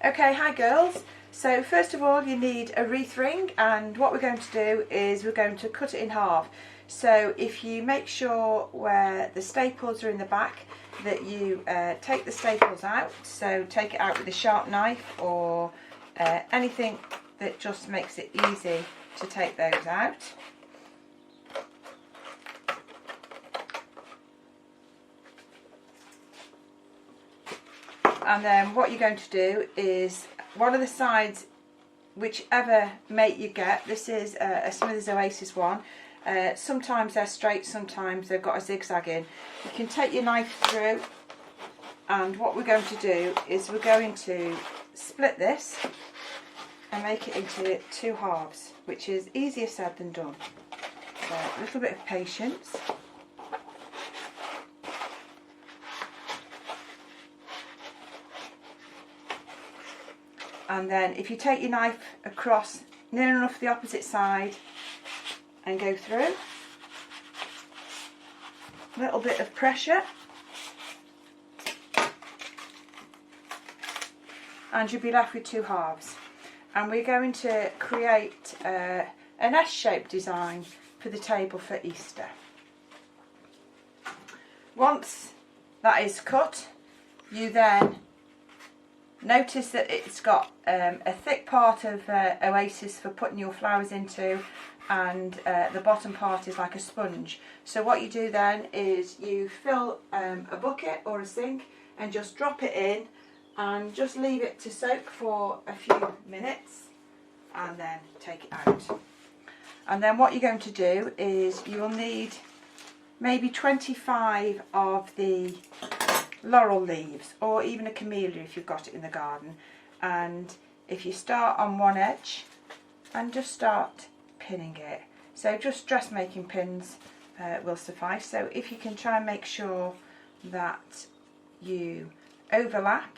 Okay, hi girls. So first of all you need a wreath ring, and what we're going to do is we're going to cut it in half. So if you make sure where the staples are in the back that you take the staples out, so take it out with a sharp knife or anything that just makes it easy to take those out. And then what you're going to do is one of the sides, whichever mate you get, this is a Smithers Oasis one, sometimes they're straight, sometimes they've got a zigzag in. You can take your knife through, and what we're going to do is we're going to split this and make it into two halves, which is easier said than done. So a little bit of patience. And then if you take your knife across near enough the opposite side and go through, a little bit of pressure, and you'll be left with two halves. And we're going to create an S-shaped design for the table for Easter. Once that is cut, you then notice that it's got a thick part of Oasis for putting your flowers into, and the bottom part is like a sponge. So what you do then is you fill a bucket or a sink and just drop it in and just leave it to soak for a few minutes and then take it out. And then what you're going to do is you'll need maybe 25 of the laurel leaves, or even a camellia if you've got it in the garden. And if you start on one edge and just start pinning it, so just dressmaking pins will suffice. So if you can try and make sure that you overlap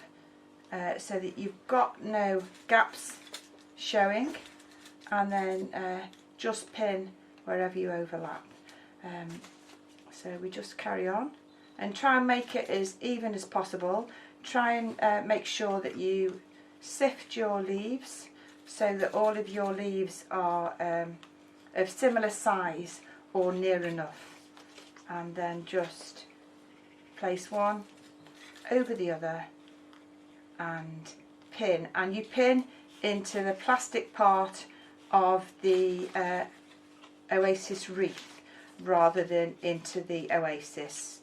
so that you've got no gaps showing, and then just pin wherever you overlap. So we just carry on and try and make it as even as possible. Try and make sure that you sift your leaves so that all of your leaves are of similar size or near enough, and then just place one over the other and pin, and you pin into the plastic part of the Oasis wreath rather than into the Oasis.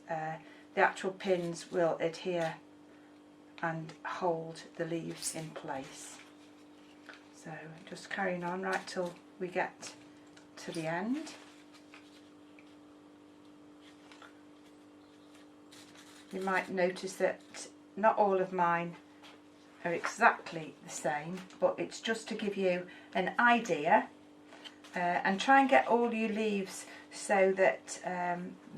The actual pins will adhere and hold the leaves in place. So just carrying on right till we get to the end. You might notice that not all of mine are exactly the same, but it's just to give you an idea, and try and get all your leaves so that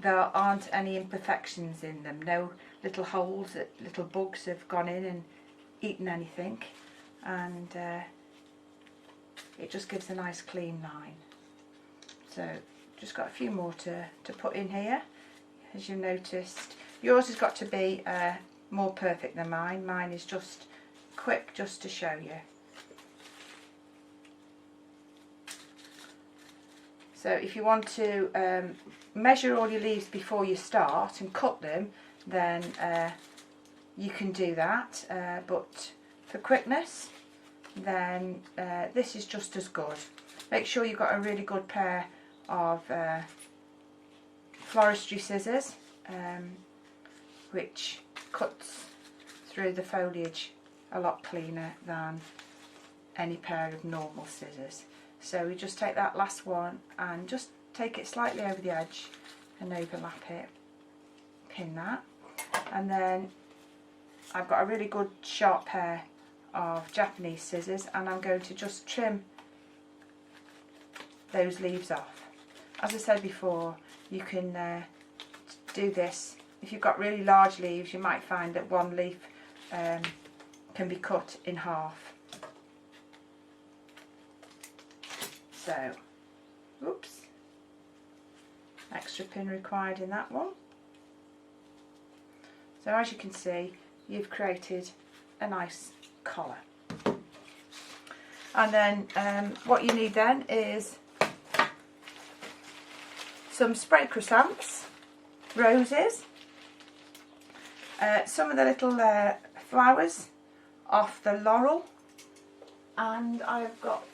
there aren't any imperfections in them, no little holes that little bugs have gone in and eaten anything, and it just gives a nice clean line. So just got a few more to put in here. As you've noticed, yours has got to be more perfect than mine. Mine is just quick, just to show you. So if you want to measure all your leaves before you start and cut them, then you can do that, but for quickness then this is just as good. Make sure you've got a really good pair of floristry scissors, which cuts through the foliage a lot cleaner than any pair of normal scissors. So we just take that last one and just take it slightly over the edge and overlap it, pin that, and then I've got a really good sharp pair of Japanese scissors, and I'm going to just trim those leaves off. As I said before, you can do this. If you've got really large leaves, you might find that one leaf can be cut in half. So, oops, extra pin required in that one. So as you can see, you've created a nice collar. And then what you need then is some spray chrysanthemums, roses, some of the little flowers off the laurel, and I've got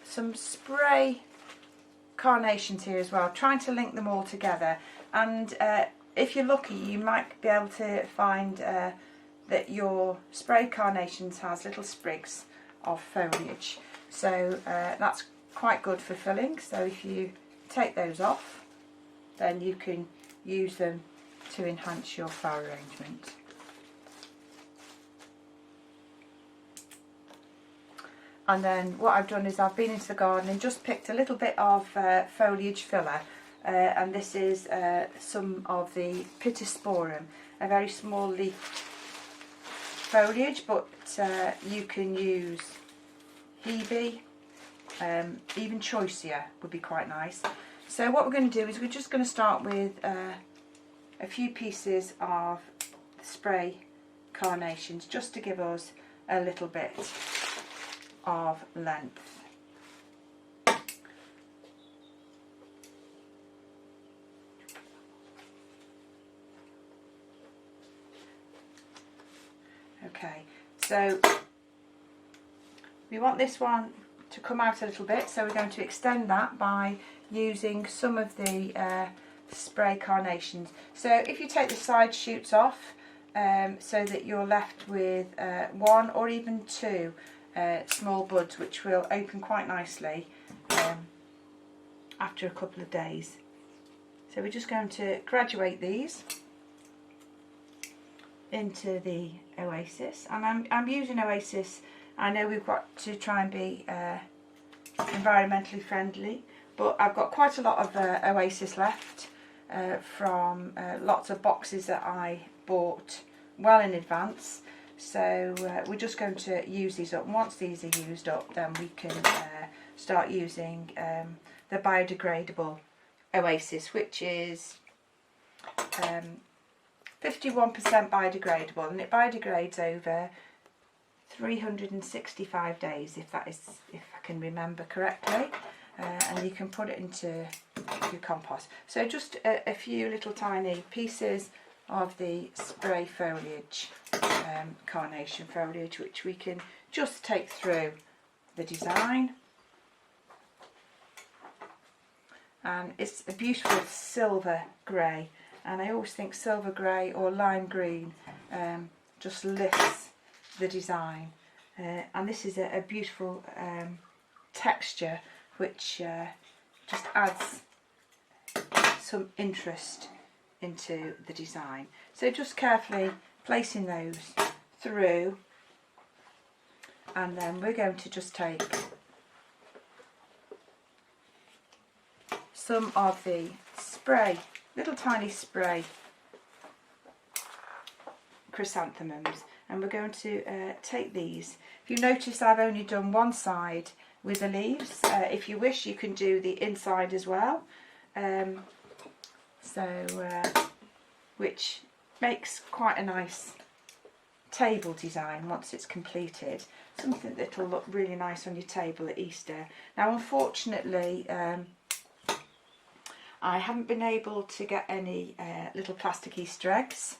some spray carnations here as well, trying to link them all together. And if you're lucky, you might be able to find that your spray carnations has little sprigs of foliage, so that's quite good for filling. So if you take those off, then you can use them to enhance your flower arrangement. And then what I've done is I've been into the garden and just picked a little bit of foliage filler, and this is some of the Pittosporum, a very small leaf foliage, but you can use Hebe, even choicier would be quite nice. So what we're going to do is we're just going to start with a few pieces of spray carnations, just to give us a little bit of length. Okay, so we want this one to come out a little bit, so we're going to extend that by using some of the spray carnations. So if you take the side shoots off, so that you're left with one or even two small buds, which will open quite nicely after a couple of days. So we're just going to graduate these into the Oasis, and I'm using Oasis. I know we've got to try and be environmentally friendly, but I've got quite a lot of Oasis left from lots of boxes that I bought well in advance. So we're just going to use these up. Once these are used up, then we can start using the biodegradable Oasis, which is 51% biodegradable, and it biodegrades over 365 days, if I can remember correctly, and you can put it into your compost. So just a few little tiny pieces of the spray foliage, carnation foliage, which we can just take through the design. And it's a beautiful silver grey, and I always think silver grey or lime green just lifts the design, and this is a beautiful texture which just adds some interest into the design. So just carefully placing those through, and then we're going to just take some of the spray, little tiny spray chrysanthemums, and we're going to take these. If you notice, I've only done one side with the leaves. If you wish, you can do the inside as well, which makes quite a nice table design once it's completed. Something that will look really nice on your table at Easter. Now, unfortunately, I haven't been able to get any little plastic Easter eggs,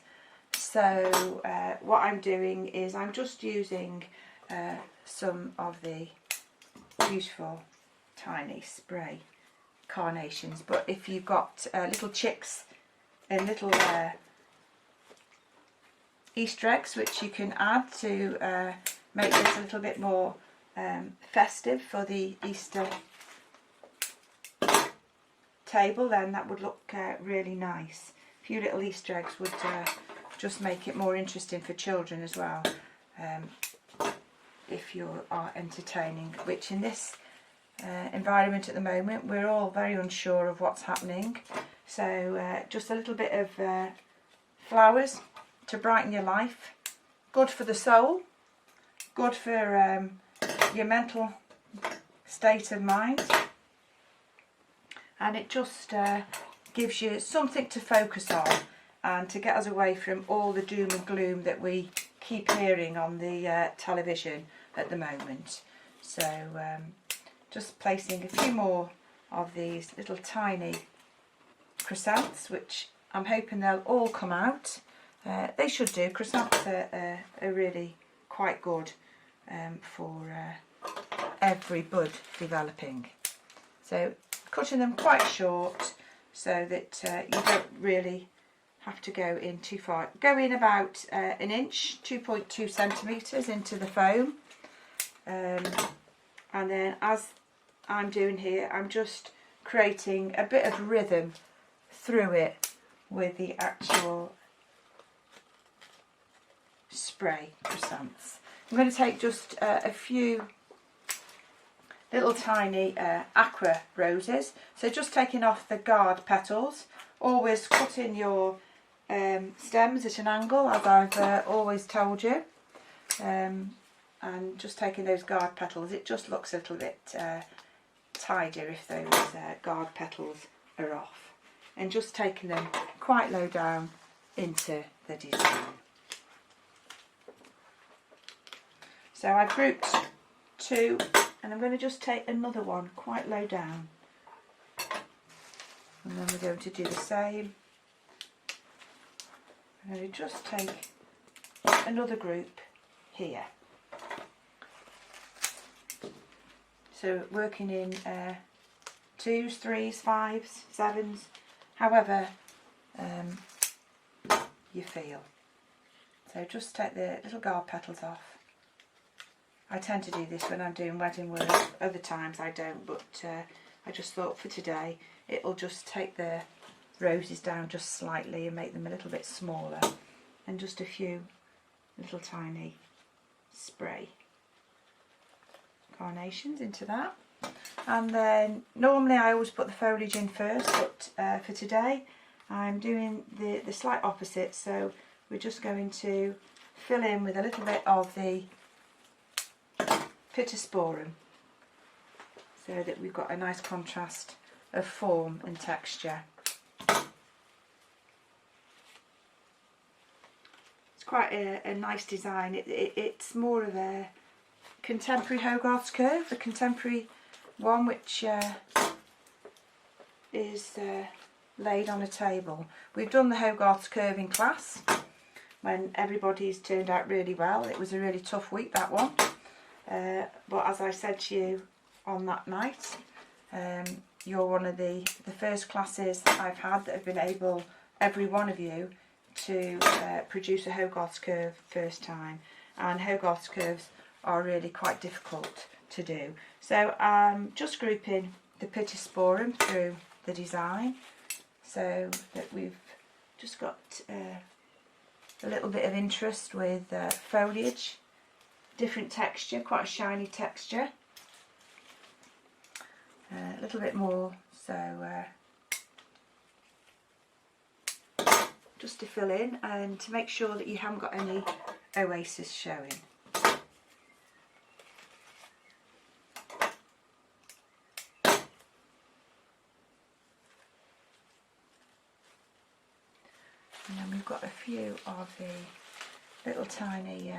so what I'm doing is I'm just using some of the beautiful tiny spray carnations. But if you've got little chicks and little Easter eggs, which you can add to make this a little bit more festive for the Easter table, then that would look really nice. A few little Easter eggs would just make it more interesting for children as well, if you are entertaining, which in this environment at the moment we're all very unsure of what's happening. So just a little bit of flowers to brighten your life, good for the soul, good for your mental state of mind, and it just gives you something to focus on and to get us away from all the doom and gloom that we keep hearing on the television at the moment. So just placing a few more of these little tiny chrysanthemums, which I'm hoping they'll all come out. They should do. Chrysanthemums are really quite good for every bud developing. So cutting them quite short so that you don't really have to go in too far. Go in about an inch, 2.2 centimetres into the foam, and then as I'm doing here, I'm just creating a bit of rhythm through it with the actual spray chrysanthemums. I'm going to take just a few little tiny aqua roses, so just taking off the guard petals. Always cutting your stems at an angle, as I've always told you, and just taking those guard petals. It just looks a little bit tidier if those guard petals are off, and just taking them quite low down into the design. So I grouped two, and I'm going to just take another one quite low down, and then we're going to do the same. I'm going to just take another group here. So working in 2s, 3s, 5s, 7s, however you feel. So just take the little guard petals off. I tend to do this when I'm doing wedding work, other times I don't, but I just thought for today it'll just take the roses down just slightly and make them a little bit smaller, and just a few little tiny spray carnations into that. And then normally I always put the foliage in first, but for today I'm doing the slight opposite, so we're just going to fill in with a little bit of the Pittosporum, so that we've got a nice contrast of form and texture. It's quite a nice design. It's more of a contemporary Hogarth Curve, the contemporary one, which is laid on a table. We've done the Hogarth Curve in class when everybody's turned out really well. It was a really tough week, that one. But as I said to you on that night, you're one of the first classes that I've had that have been able, every one of you, to produce a Hogarth Curve first time. And Hogarth Curves are really quite difficult to do. So I'm just grouping the Pittosporum through the design, so that we've just got a little bit of interest with foliage. Different texture, quite a shiny texture, a little bit more, so just to fill in and to make sure that you haven't got any oasis showing. And then we've got a few of the little tiny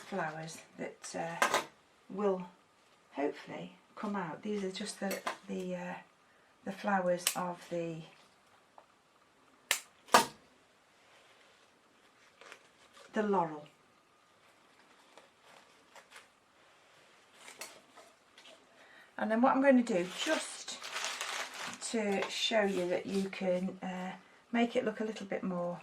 flowers that will hopefully come out. These are just the flowers of the laurel. And then what I'm going to do, just to show you that you can make it look a little bit more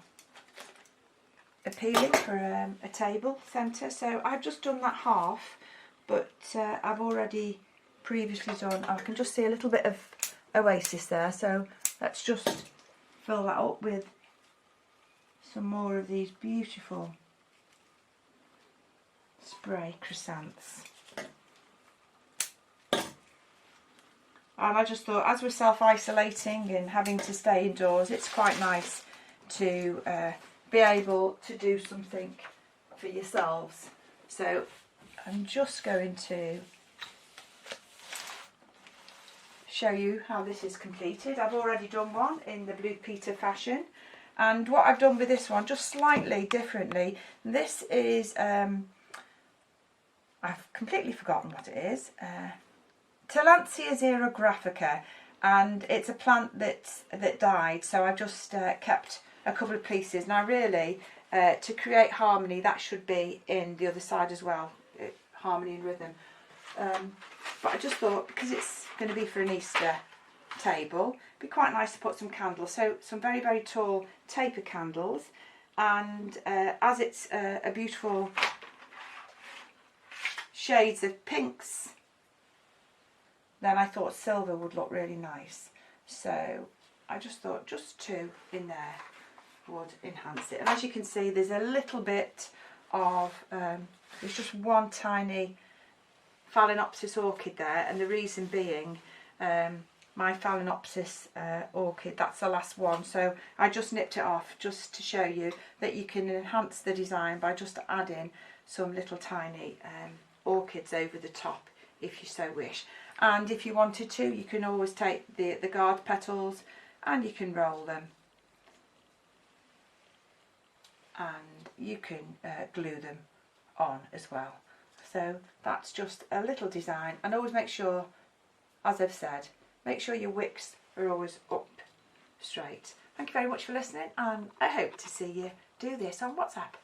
appealing for a table centre. So I've just done that half, but I've already previously done, I can just see a little bit of oasis there, so let's just fill that up with some more of these beautiful spray chrysanthemums. And I just thought, as we're self-isolating and having to stay indoors, it's quite nice to be able to do something for yourselves. So I'm just going to show you how this is completed. I've already done one in the Blue Peter fashion, And what I've done with this one, just slightly differently, this is, I've completely forgotten what it is, Tillandsia xerographica, and it's a plant that died, so I've just kept a couple of pieces. Now really, to create harmony, that should be in the other side as well, harmony and rhythm. But I just thought, because it's going to be for an Easter table, it'd be quite nice to put some candles. So some very, very tall taper candles, and as it's a beautiful shades of pinks, then I thought silver would look really nice. So I just thought just two in there would enhance it. And as you can see, there's a little bit of, there's just one tiny Phalaenopsis orchid there, and the reason being my Phalaenopsis orchid, that's the last one, so I just nipped it off just to show you that you can enhance the design by just adding some little tiny orchids over the top if you so wish. And if you wanted to, you can always take the guard petals and you can roll them, and you can glue them on as well. So that's just a little design, and always make sure, as I've said, make sure your wicks are always up straight. Thank you very much for listening, and I hope to see you do this on WhatsApp.